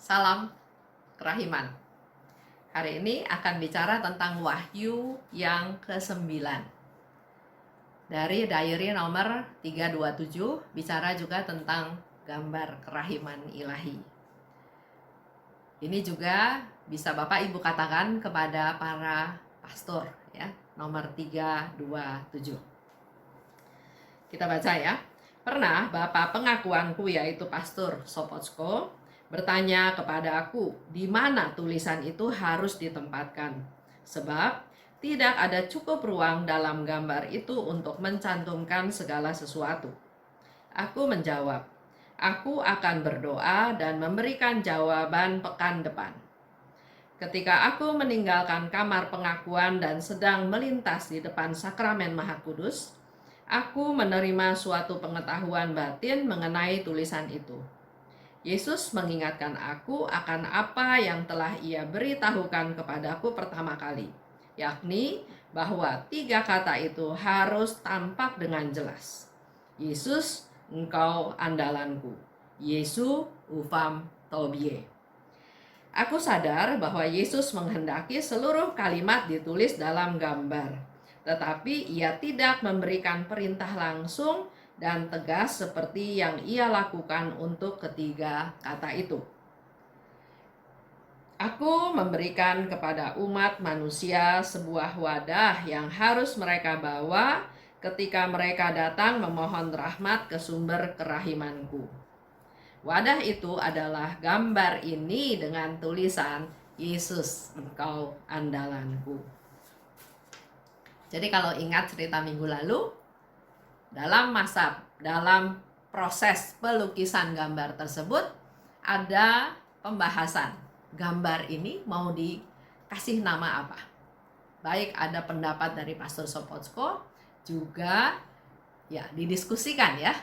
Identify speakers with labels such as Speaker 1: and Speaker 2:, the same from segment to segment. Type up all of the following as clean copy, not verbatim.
Speaker 1: Salam kerahiman. Hari ini akan bicara tentang Wahyu yang ke-9. Dari diary nomor 327, bicara juga tentang gambar kerahiman ilahi. Ini juga bisa Bapak Ibu katakan kepada para pastor, ya, nomor 327. Kita baca ya. Pernah Bapak pengakuanku, yaitu Pastor Sopocko, bertanya kepada aku, di mana tulisan itu harus ditempatkan. Sebab tidak ada cukup ruang dalam gambar itu untuk mencantumkan segala sesuatu. Aku menjawab, aku akan berdoa dan memberikan jawaban pekan depan. Ketika aku meninggalkan kamar pengakuan dan sedang melintas di depan sakramen Maha Kudus, aku menerima suatu pengetahuan batin mengenai tulisan itu. Yesus mengingatkan aku akan apa yang telah Ia beritahukan kepadaku pertama kali, yakni bahwa 3 kata itu harus tampak dengan jelas. Yesus, Engkau andalanku. Yesu ufam tobie. Aku sadar bahwa Yesus menghendaki seluruh kalimat ditulis dalam gambar, tetapi Ia tidak memberikan perintah langsung dan tegas seperti yang Ia lakukan untuk ketiga kata itu. Aku memberikan kepada umat manusia sebuah wadah yang harus mereka bawa ketika mereka datang memohon rahmat ke sumber kerahimanku. Wadah itu adalah gambar ini dengan tulisan, Yesus, Engkau andalanku. Jadi kalau ingat cerita minggu lalu, dalam proses pelukisan gambar tersebut ada pembahasan gambar ini mau dikasih nama apa. Baik ada pendapat dari Pastor Sopocko, juga ya didiskusikan ya.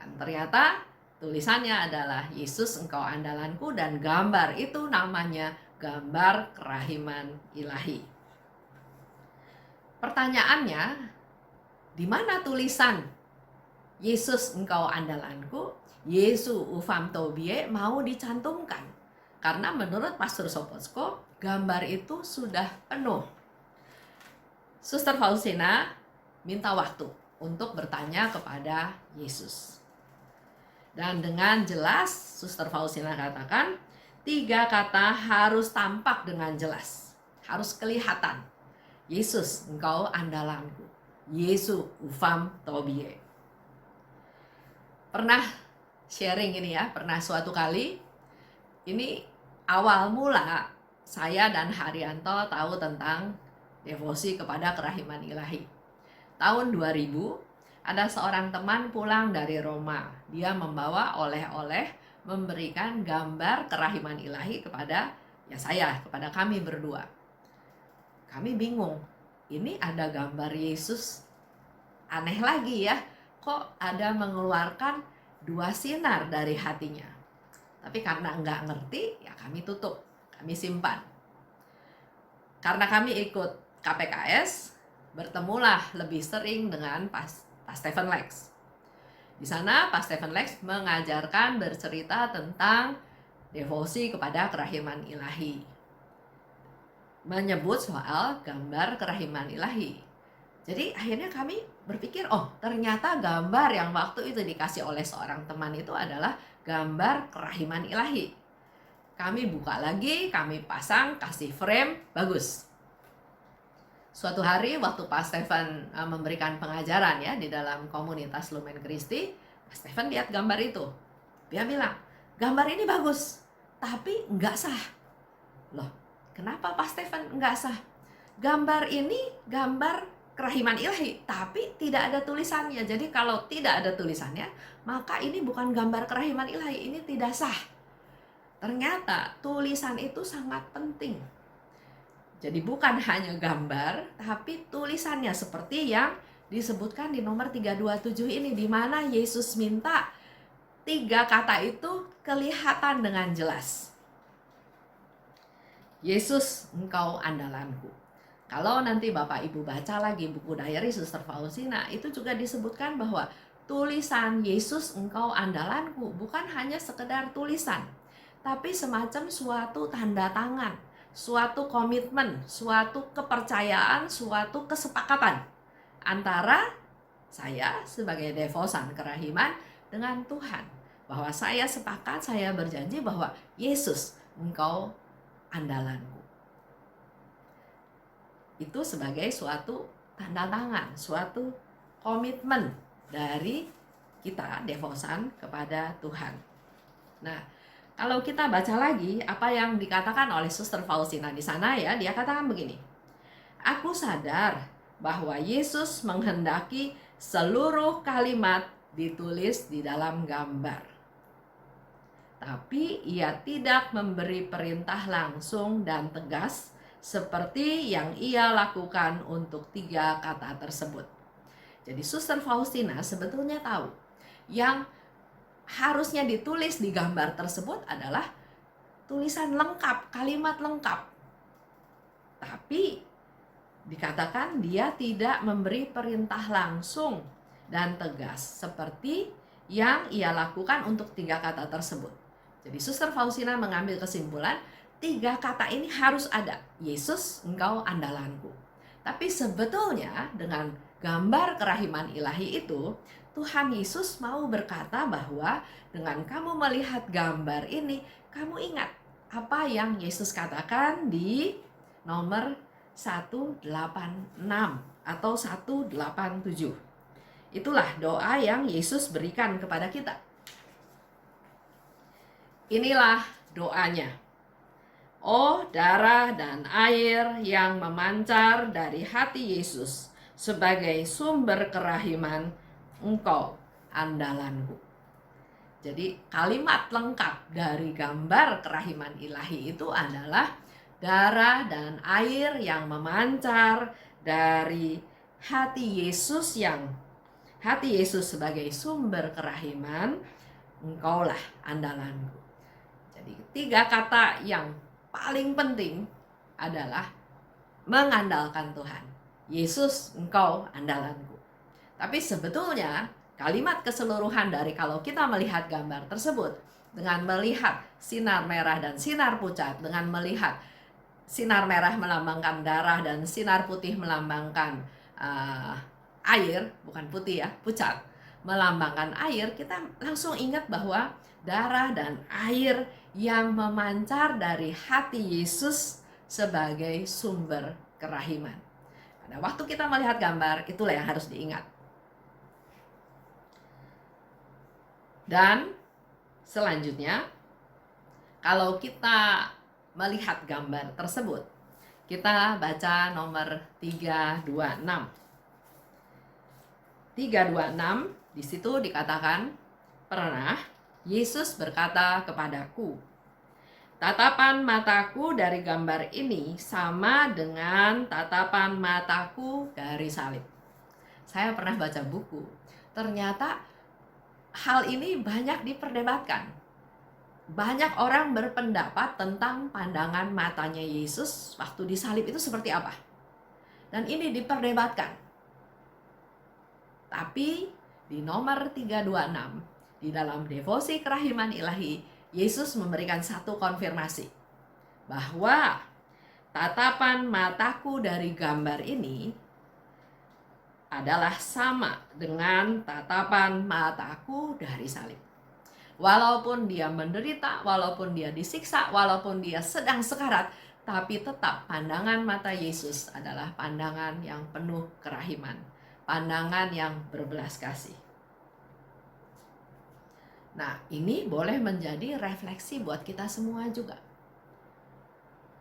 Speaker 1: Dan ternyata tulisannya adalah Yesus Engkau andalanku, dan gambar itu namanya gambar kerahiman ilahi. Pertanyaannya, di mana tulisan Yesus Engkau andalanku, Yesu ufam tobie mau dicantumkan? Karena menurut Pastor Sopocko, gambar itu sudah penuh. Suster Faustina minta waktu untuk bertanya kepada Yesus. Dan dengan jelas, Suster Faustina katakan, 3 kata harus tampak dengan jelas, harus kelihatan. Yesus, Engkau andalanku. Yesu ufam tobie. Pernah sharing ini ya, pernah suatu kali, ini awal mula saya dan Haryanto tahu tentang devosi kepada kerahiman ilahi. Tahun 2000, ada seorang teman pulang dari Roma. Dia membawa oleh-oleh, memberikan gambar kerahiman ilahi kepada kepada kami berdua. Kami bingung, ini ada gambar Yesus, aneh lagi ya, kok ada mengeluarkan 2 sinar dari hatinya. Tapi karena nggak ngerti, ya kami tutup, kami simpan. Karena kami ikut KPKS, bertemulah lebih sering dengan Pak Stephen Lex. Di sana Pak Stephen Lex mengajarkan bercerita tentang devosi kepada kerahiman ilahi, menyebut soal gambar kerahiman ilahi. Jadi akhirnya kami berpikir, oh ternyata gambar yang waktu itu dikasih oleh seorang teman itu adalah gambar kerahiman ilahi. Kami buka lagi, kami pasang, kasih frame, bagus. Suatu hari waktu Pak Stephen memberikan pengajaran ya di dalam komunitas Lumen Christi, Pak Stephen lihat gambar itu. Dia bilang, gambar ini bagus, tapi nggak sah. Loh, kenapa Pak Stephen nggak sah? Gambar ini gambar kerahiman ilahi, tapi tidak ada tulisannya. Jadi kalau tidak ada tulisannya, maka ini bukan gambar kerahiman ilahi, ini tidak sah. Ternyata tulisan itu sangat penting. Jadi bukan hanya gambar, tapi tulisannya seperti yang disebutkan di nomor 327 ini, di mana Yesus minta 3 kata itu kelihatan dengan jelas. Yesus, Engkau andalanku. Kalau nanti Bapak Ibu baca lagi buku diary Suster Faustina, itu juga disebutkan bahwa tulisan Yesus Engkau andalanku bukan hanya sekedar tulisan, tapi semacam suatu tanda tangan, suatu komitmen, suatu kepercayaan, suatu kesepakatan antara saya sebagai devosan kerahiman dengan Tuhan. Bahwa saya sepakat, saya berjanji bahwa Yesus, Engkau andalanku. Itu sebagai suatu tanda tangan, suatu komitmen dari kita devosan kepada Tuhan. Nah, kalau kita baca lagi apa yang dikatakan oleh Suster Faustina di sana ya, dia katakan begini. Aku sadar bahwa Yesus menghendaki seluruh kalimat ditulis di dalam gambar. Tapi ia tidak memberi perintah langsung dan tegas seperti yang ia lakukan untuk 3 kata tersebut. Jadi Suster Faustina sebetulnya tahu yang harusnya ditulis di gambar tersebut adalah tulisan lengkap, kalimat lengkap. Tapi dikatakan dia tidak memberi perintah langsung dan tegas seperti yang ia lakukan untuk 3 kata tersebut. Jadi Suster Faustina mengambil kesimpulan 3 kata ini harus ada. Yesus, Engkau andalanku. Tapi sebetulnya dengan gambar kerahiman ilahi itu, Tuhan Yesus mau berkata bahwa dengan kamu melihat gambar ini, kamu ingat apa yang Yesus katakan di nomor 186 atau 187. Itulah doa yang Yesus berikan kepada kita. Inilah doanya. Oh, darah dan air yang memancar dari hati Yesus sebagai sumber kerahiman, Engkau andalanku. Jadi kalimat lengkap dari gambar kerahiman ilahi itu adalah darah dan air yang memancar dari hati Yesus sebagai sumber kerahiman, Engkaulah andalanku. Jadi 3 kata yang paling penting adalah mengandalkan Tuhan. Yesus, Engkau andalanku. Tapi sebetulnya kalimat keseluruhan dari kalau kita melihat gambar tersebut, dengan melihat sinar merah dan sinar pucat, dengan melihat sinar merah melambangkan darah dan sinar putih melambangkan air, bukan putih ya, pucat, melambangkan air, kita langsung ingat bahwa darah dan air yang memancar dari hati Yesus sebagai sumber kerahiman. Pada waktu kita melihat gambar, itulah yang harus diingat. Dan selanjutnya, kalau kita melihat gambar tersebut, kita baca nomor 326. 326 di situ dikatakan, pernah Yesus berkata kepadaku, tatapan mataku dari gambar ini sama dengan tatapan mataku dari salib. Saya pernah baca buku, ternyata hal ini banyak diperdebatkan. Banyak orang berpendapat tentang pandangan matanya Yesus waktu disalib itu seperti apa. Dan ini diperdebatkan. Tapi di nomor 326, di dalam devosi kerahiman ilahi, Yesus memberikan satu konfirmasi. Bahwa tatapan mataku dari gambar ini adalah sama dengan tatapan mataku dari salib. Walaupun dia menderita, walaupun dia disiksa, walaupun dia sedang sekarat, tapi tetap pandangan mata Yesus adalah pandangan yang penuh kerahiman, pandangan yang berbelas kasih. Nah, ini boleh menjadi refleksi buat kita semua juga.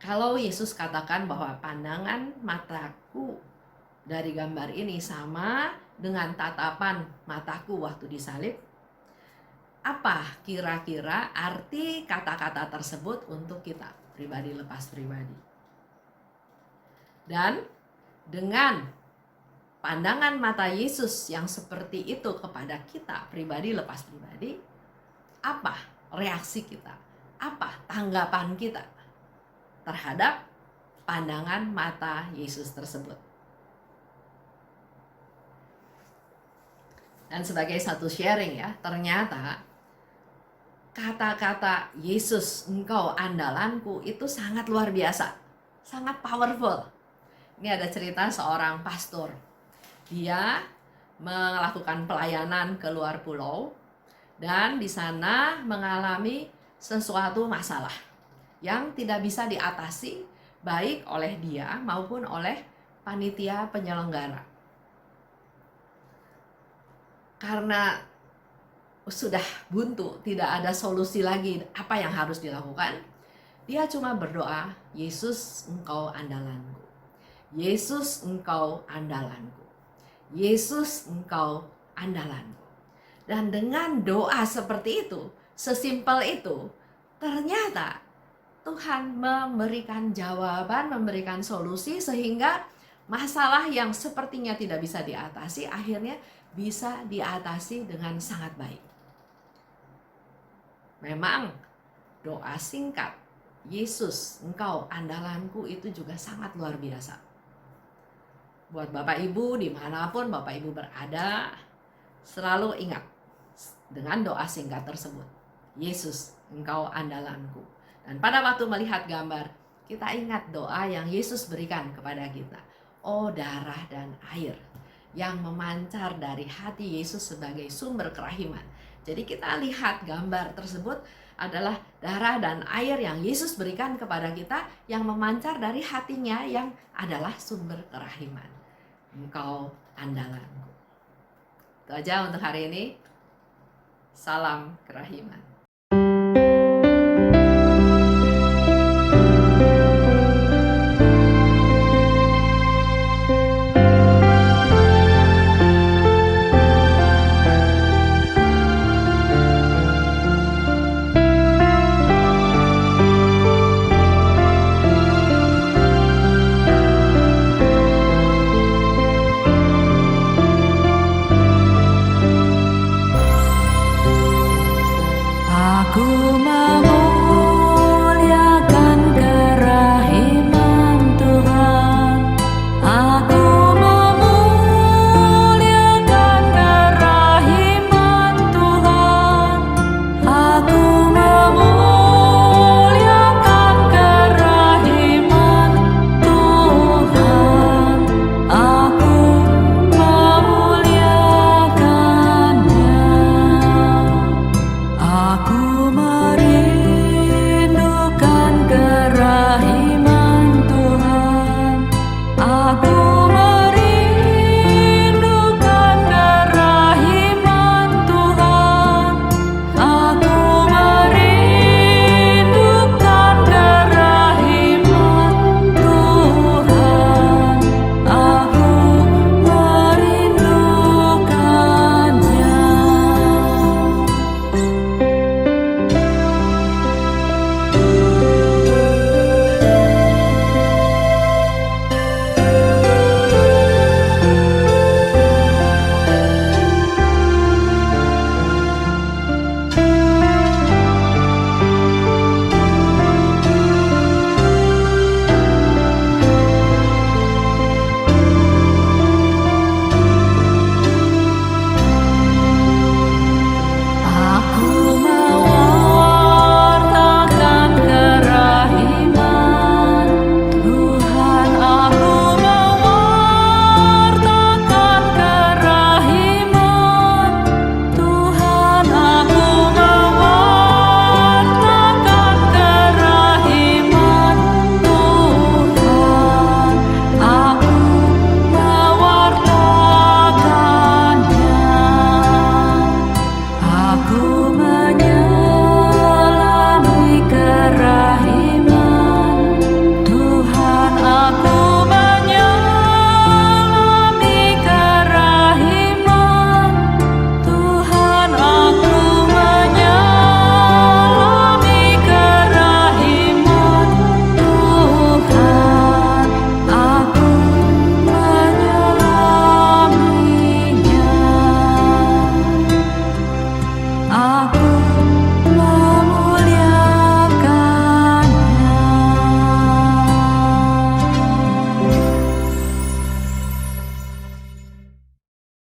Speaker 1: Kalau Yesus katakan bahwa pandangan mataku dari gambar ini sama dengan tatapan mataku waktu disalib, apa kira-kira arti kata-kata tersebut untuk kita pribadi lepas pribadi? Dan dengan pandangan mata Yesus yang seperti itu kepada kita pribadi lepas pribadi, apa reaksi kita? Apa tanggapan kita terhadap pandangan mata Yesus tersebut? Dan sebagai satu sharing ya, ternyata kata-kata Yesus, engkau andalanku itu sangat luar biasa, sangat powerful. Ini ada cerita seorang pastor. Dia melakukan pelayanan ke luar pulau dan di sana mengalami sesuatu masalah yang tidak bisa diatasi baik oleh dia maupun oleh panitia penyelenggara. Karena sudah buntu, tidak ada solusi lagi apa yang harus dilakukan, dia cuma berdoa, Yesus engkau andalanku, Yesus engkau andalanku, Yesus engkau andalanku. Dan dengan doa seperti itu, sesimpel itu, ternyata Tuhan memberikan jawaban, memberikan solusi sehingga masalah yang sepertinya tidak bisa diatasi akhirnya bisa diatasi dengan sangat baik. Memang doa singkat, Yesus engkau andalanku itu juga sangat luar biasa. Buat Bapak Ibu dimanapun Bapak Ibu berada, selalu ingat dengan doa singkat tersebut, Yesus engkau andalanku. Dan pada waktu melihat gambar, kita ingat doa yang Yesus berikan kepada kita. Oh darah dan air yang memancar dari hati Yesus sebagai sumber kerahiman. Jadi kita lihat gambar tersebut adalah darah dan air yang Yesus berikan kepada kita yang memancar dari hatinya yang adalah sumber kerahiman. Engkau andalanku. Itu aja untuk hari ini. Salam kerahiman.